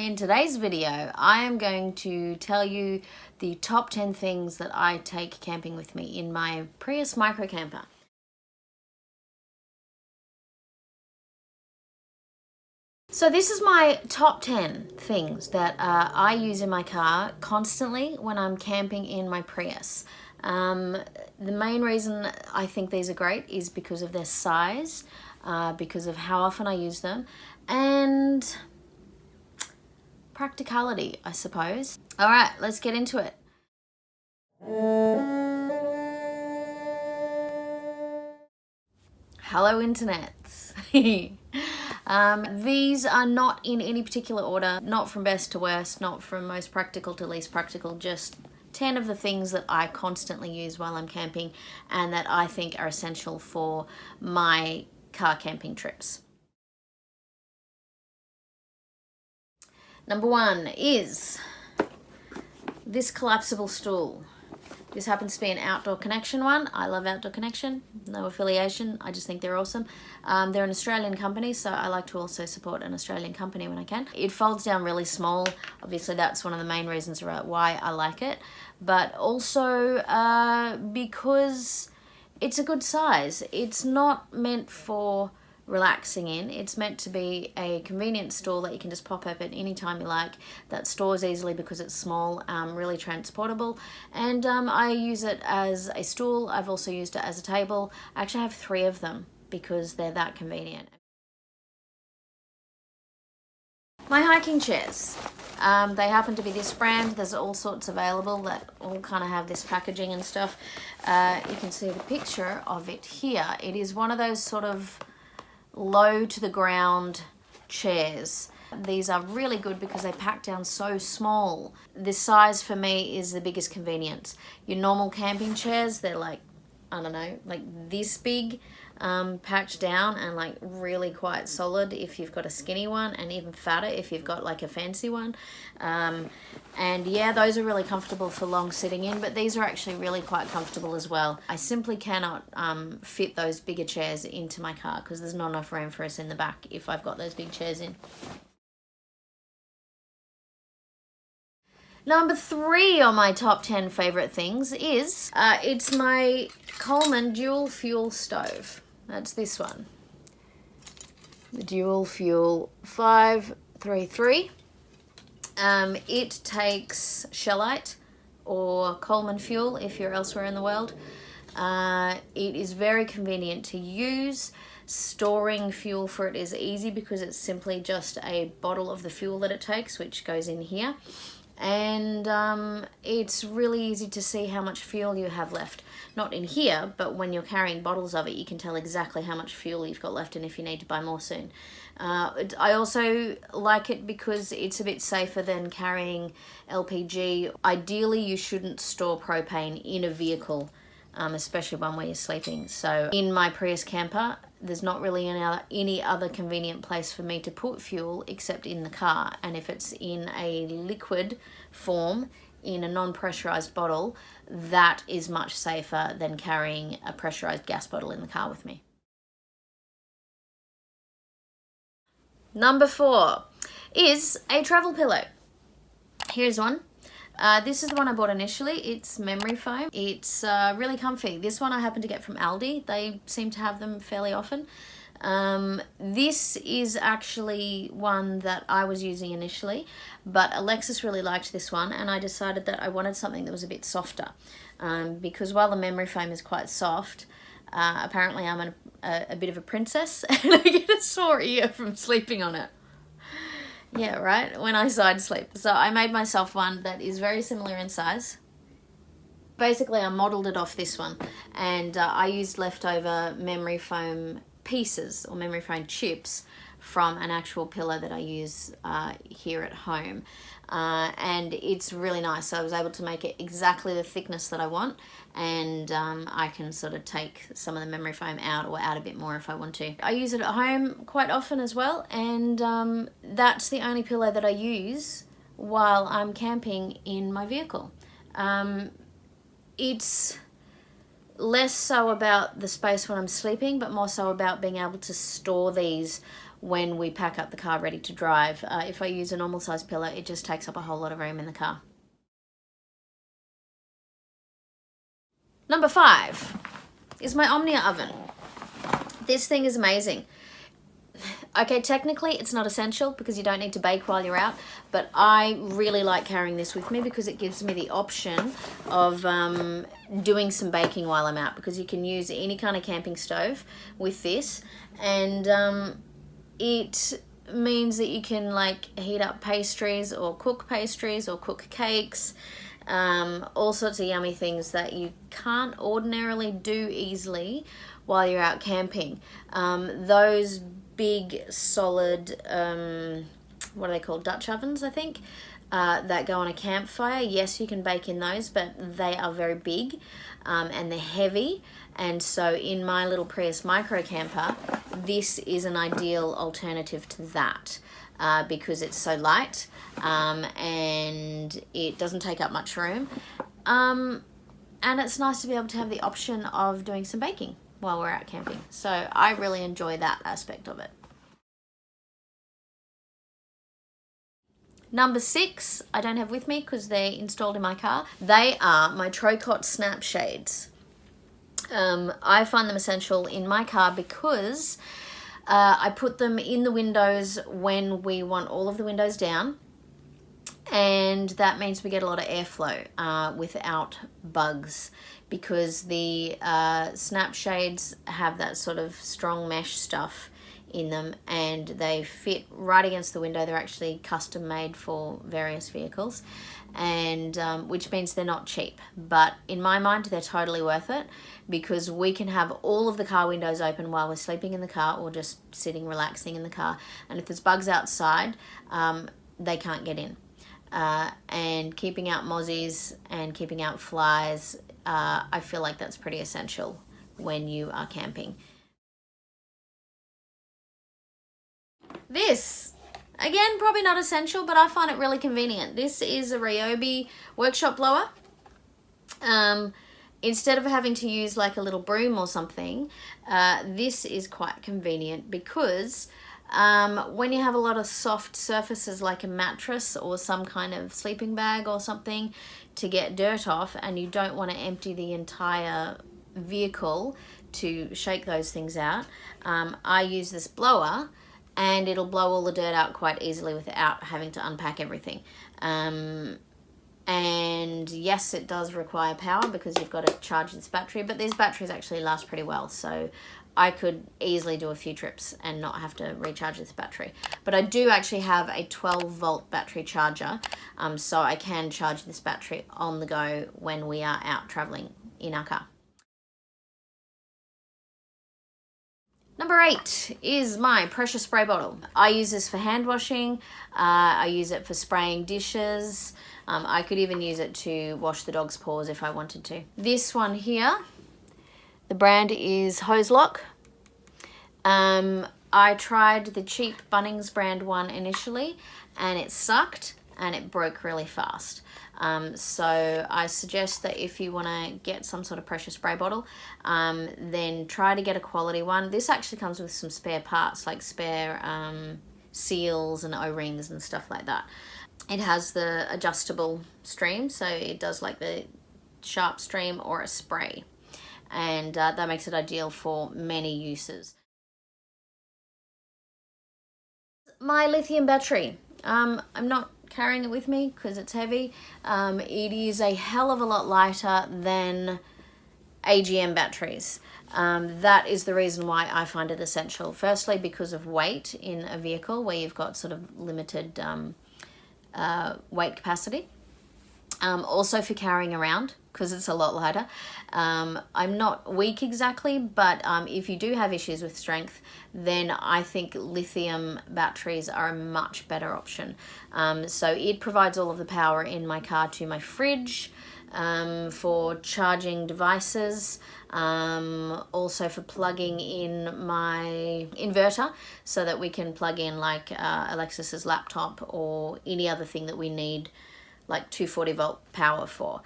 In today's video, I am going to tell you the top 10 things that I take camping with me in my Prius micro camper. So this is my top 10 things that I use in my car constantly when I'm camping in my Prius. The main reason I think these are great is because of their size, because of how often I use them, and practicality, I suppose. All right, let's get into it. Hello, internets. These are not in any particular order, not from best to worst, not from most practical to least practical, just 10 of the things that I constantly use while I'm camping and that I think are essential for my car camping trips. Number one is this collapsible stool. This happens to be an Outdoor Connection one. I love Outdoor Connection, no affiliation, I just think they're awesome. They're an Australian company, so I like to also support an Australian company when I can. It folds down really small, obviously that's one of the main reasons why I like it, but also because it's a good size. It's not meant for relaxing in. It's meant to be a convenient stool that you can just pop open anytime you like, that stores easily because it's small, really transportable, and I use it as a stool. I've also used it as a table. I actually have 3 of them because they're that convenient. My hiking chairs. They happen to be this brand. There's all sorts available that all kind of have this packaging and stuff. You can see the picture of it here. It is one of those sort of low to the ground chairs. These are really good because they pack down so small. This size for me is the biggest convenience. Your normal camping chairs, they're like, I don't know, like this big, packed down and like really quite solid if you've got a skinny one, and even fatter if you've got like a fancy one. And yeah, those are really comfortable for long sitting in, but these are actually really quite comfortable as well. I simply cannot fit those bigger chairs into my car because there's not enough room for us in the back if I've got those big chairs in. Number 3 on my top 10 favorite things is, it's my Coleman dual fuel stove. That's this one. The dual fuel 533. It takes Shellite or Coleman fuel if you're elsewhere in the world. It is very convenient to use. Storing fuel for it is easy because it's simply just a bottle of the fuel that it takes, which goes in here. And it's really easy to see how much fuel you have left. Not in here, but when you're carrying bottles of it, you can tell exactly how much fuel you've got left and if you need to buy more soon. I also like it because it's a bit safer than carrying LPG. Ideally, you shouldn't store propane in a vehicle, especially one where you're sleeping. So in my Prius camper, there's not really any other convenient place for me to put fuel except in the car. And if it's in a liquid form, in a non-pressurized bottle, that is much safer than carrying a pressurized gas bottle in the car with me. Number 4 is a travel pillow. Here's one. This is the one I bought initially. It's memory foam. It's really comfy. This one I happen to get from Aldi. They seem to have them fairly often. This is actually one that I was using initially, but Alexis really liked this one, and I decided that I wanted something that was a bit softer, because while the memory foam is quite soft, apparently I'm a bit of a princess and I get a sore ear from sleeping on it. Yeah, right, when I side sleep. So I made myself one that is very similar in size. Basically, I modelled it off this one, and I used leftover memory foam pieces or memory foam chips from an actual pillow that I use here at home. And it's really nice. So I was able to make it exactly the thickness that I want, and I can sort of take some of the memory foam out or add a bit more if I want to. I use it at home quite often as well, and that's the only pillow that I use while I'm camping in my vehicle. It's less so about the space when I'm sleeping, but more so about being able to store these when we pack up the car ready to drive. If I use a normal size pillow, it just takes up a whole lot of room in the car. Number 5 is my Omnia oven. This thing is amazing. Okay, technically it's not essential because you don't need to bake while you're out, but I really like carrying this with me because it gives me the option of doing some baking while I'm out, because you can use any kind of camping stove with this, and it means that you can like heat up pastries or cook cakes, all sorts of yummy things that you can't ordinarily do easily while you're out camping. Those big solid, what are they called, Dutch ovens, I think, that go on a campfire. Yes, you can bake in those, but they are very big and they're heavy, and so in my little Prius micro camper, this is an ideal alternative to that, because it's so light and it doesn't take up much room, and it's nice to be able to have the option of doing some baking while we're out camping. So I really enjoy that aspect of it. Number 6, I don't have with me because they're installed in my car. They are my Trocot snap shades. I find them essential in my car because I put them in the windows when we want all of the windows down, and that means we get a lot of airflow without bugs, because the snap shades have that sort of strong mesh stuff in them, and they fit right against the window. They're actually custom made for various vehicles, and which means they're not cheap, but in my mind they're totally worth it, because we can have all of the car windows open while we're sleeping in the car or just sitting relaxing in the car, and if there's bugs outside, they can't get in. And keeping out mozzies and keeping out flies, I feel like that's pretty essential when you are camping. This, again, probably not essential, but I find it really convenient. This is a Ryobi workshop blower. Instead of having to use like a little broom or something, this is quite convenient, because when you have a lot of soft surfaces like a mattress or some kind of sleeping bag or something to get dirt off, and you don't want to empty the entire vehicle to shake those things out, I use this blower, and it'll blow all the dirt out quite easily without having to unpack everything. And yes, it does require power because you've got to charge this battery, but these batteries actually last pretty well, so I could easily do a few trips and not have to recharge this battery. But I do actually have a 12-volt battery charger, so I can charge this battery on the go when we are out traveling in our car. Number 8 is my pressure spray bottle. I use this for hand washing. I use it for spraying dishes. I could even use it to wash the dog's paws if I wanted to. This one here, the brand is Hose Lock. I tried the cheap Bunnings brand one initially, and it sucked and it broke really fast. So I suggest that if you want to get some sort of pressure spray bottle, then try to get a quality one. This actually comes with some spare parts, like spare seals and O-rings and stuff like that. It has the adjustable stream, so it does like the sharp stream or a spray, and that makes it ideal for many uses. My lithium battery. I'm not carrying it with me because it's heavy. It is a hell of a lot lighter than AGM batteries. That is the reason why I find it essential. Firstly, because of weight in a vehicle where you've got sort of limited weight capacity. Also for carrying around, because it's a lot lighter. I'm not weak exactly, but if you do have issues with strength, then I think lithium batteries are a much better option. So it provides all of the power in my car to my fridge, for charging devices, also for plugging in my inverter so that we can plug in like Alexis's laptop or any other thing that we need like 240 volt power for.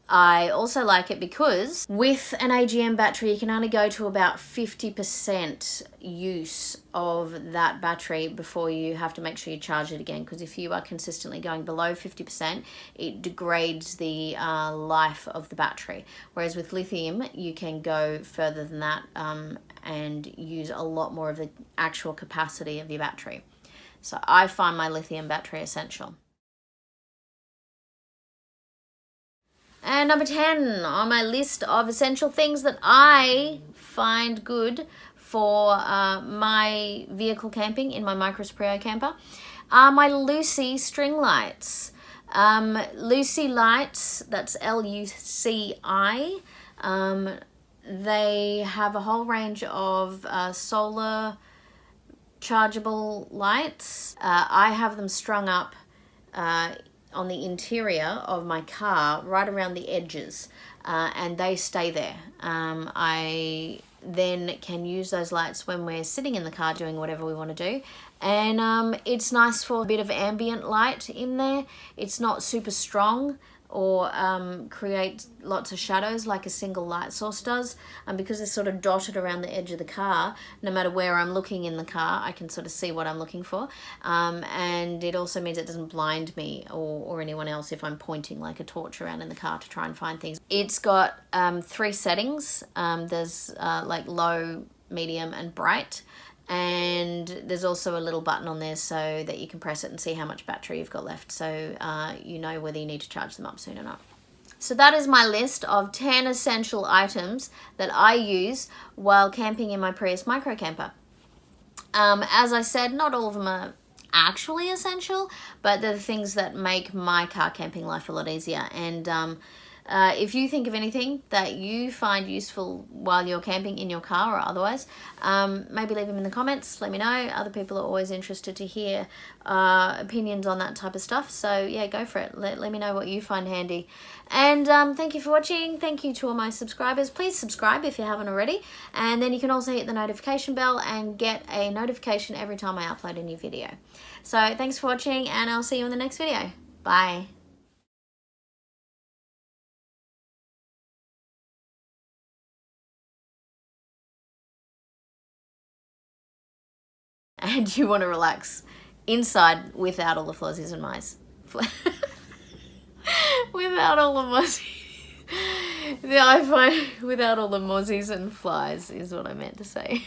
I also like it because with an AGM battery, you can only go to about 50% use of that battery before you have to make sure you charge it again. Because if you are consistently going below 50%, it degrades the life of the battery. Whereas with lithium, you can go further than that and use a lot more of the actual capacity of your battery. So I find my lithium battery essential. And number 10 on my list of essential things that I find good for my vehicle camping in my Micros Prio camper are my Luci string lights. Luci lights, that's Luci. They have a whole range of solar chargeable lights. I have them strung up on the interior of my car, right around the edges, and they stay there. I then can use those lights when we're sitting in the car doing whatever we want to do, and it's nice for a bit of ambient light in there. It's not super strong or create lots of shadows like a single light source does, and because they're sort of dotted around the edge of the car, no matter where I'm looking in the car, I can sort of see what I'm looking for, and it also means it doesn't blind me or anyone else if I'm pointing like a torch around in the car to try and find things. It's got 3 settings. There's like low, medium and bright, and there's also a little button on there so that you can press it and see how much battery you've got left, so you know whether you need to charge them up soon or not. So that is my list of 10 essential items that I use while camping in my Prius micro camper. As I said, not all of them are actually essential, but they're the things that make my car camping life a lot easier. And if you think of anything that you find useful while you're camping in your car or otherwise, maybe leave them in the comments. Let me know. Other people are always interested to hear opinions on that type of stuff. So yeah, go for it. Let me know what you find handy. And thank you for watching. Thank you to all my subscribers. Please subscribe if you haven't already. And then you can also hit the notification bell and get a notification every time I upload a new video. So thanks for watching, and I'll see you in the next video. Bye. And you want to relax inside without all the flozzies and mice. Without all the mozzies. The iPhone without all the mozzies and flies is what I meant to say.